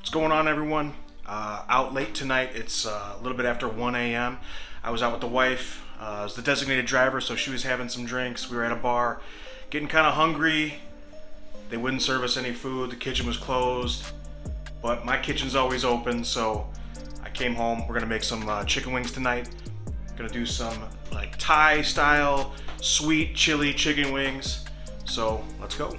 What's going on, everyone? Out late tonight. It's a little bit after 1 a.m. I was out with the wife. I was the designated driver, so she was having some drinks. We were at a bar, getting kind of hungry. They wouldn't serve us any food. The kitchen was closed, but my kitchen's always open, so I came home. We're gonna make some chicken wings tonight. Gonna do some like Thai style sweet chili chicken wings. So let's go.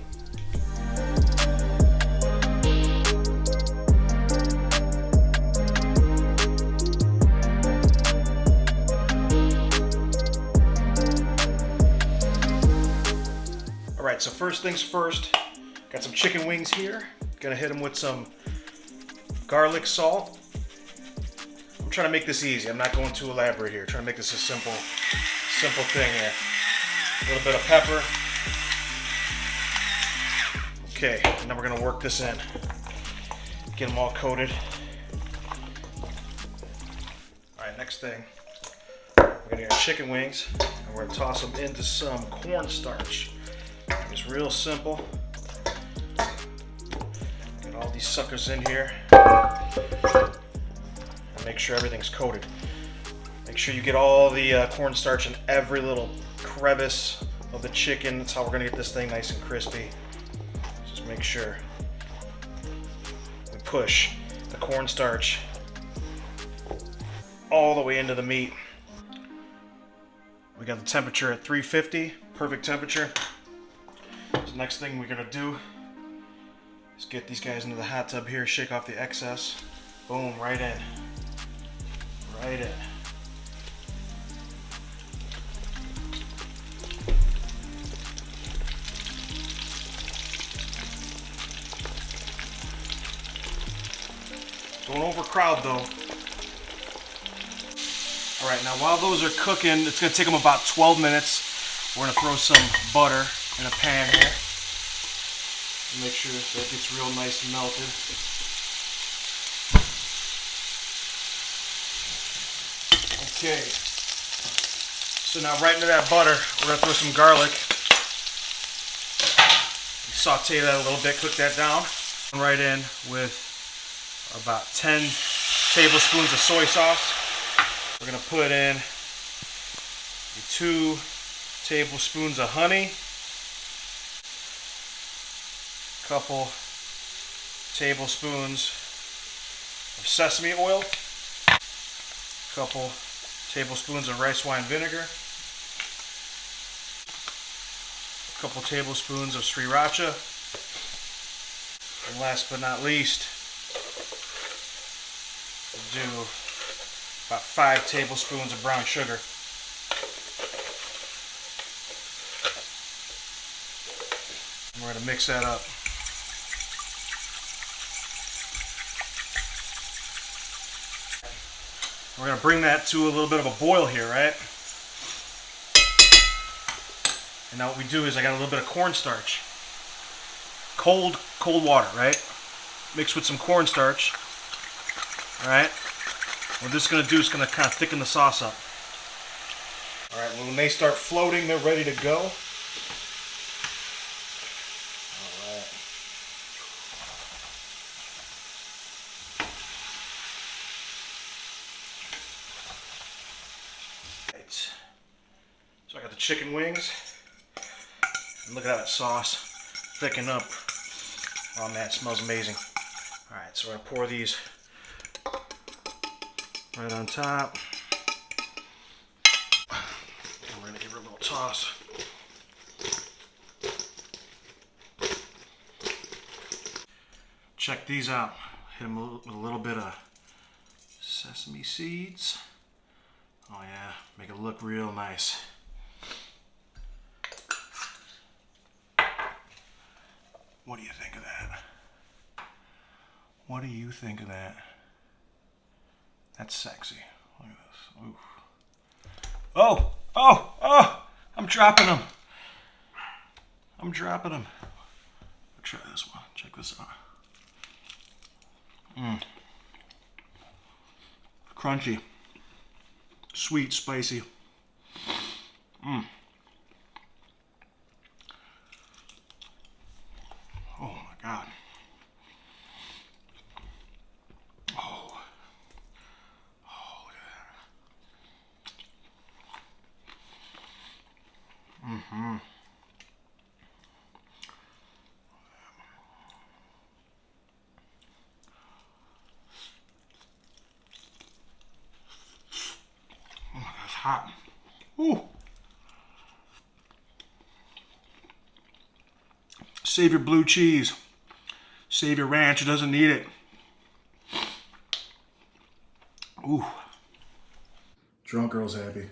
All right, so first things first, got some chicken wings here. Gonna hit them with some garlic salt. I'm trying to make this easy. I'm not going too elaborate here. Trying to make this a simple thing here. A little bit of pepper. Okay, and then we're gonna work this in. Get them all coated. All right, next thing, we're gonna get our chicken wings, and we're gonna toss them into some cornstarch. It's real simple. Get all these suckers in here. And make sure everything's coated. Make sure you get all the cornstarch in every little crevice of the chicken. That's how we're gonna get this thing nice and crispy. Just make sure we push the cornstarch all the way into the meat. We got the temperature at 350, perfect temperature. So next thing we're gonna do is get these guys into the hot tub here, shake off the excess. Boom, right in. Right in. Don't overcrowd though. All right, now while those are cooking, it's gonna take them about 12 minutes. We're gonna throw some butter in a pan here. Make sure that gets real nice and melted. Okay. So now right into that butter, we're gonna throw some garlic. Saute that a little bit, cook that down. Right in with about 10 tablespoons of soy sauce. We're gonna put in 2 tablespoons of honey. Couple tablespoons of sesame oil, couple tablespoons of rice wine vinegar, a couple tablespoons of Sriracha, and last but not least, we'll do about 5 tablespoons of brown sugar. And we're going to mix that up. We're going to bring that to a little bit of a boil here, right? And now what we do is I got a little bit of cornstarch. Cold water, right? Mixed with some cornstarch. Alright? What this is going to do is going to kind of thicken the sauce up. Alright, when they start floating, they're ready to go. So I got the chicken wings, and look at that sauce thicken up. Oh man, it smells amazing. Alright, so we're going to pour these right on top. And we're going to give her a little toss. Check these out. Hit them with a little bit of sesame seeds. Oh yeah, make it look real nice. What do you think of that? What do you think of that? That's sexy. Look at this. Ooh. Oh! Oh! Oh! I'm dropping them. I'm dropping them. Try this one. Check this out. Crunchy. Sweet, spicy. Oh my God. hot. Ooh. Save your blue cheese. Save your ranch. It doesn't need it. Ooh. Drunk girl's happy.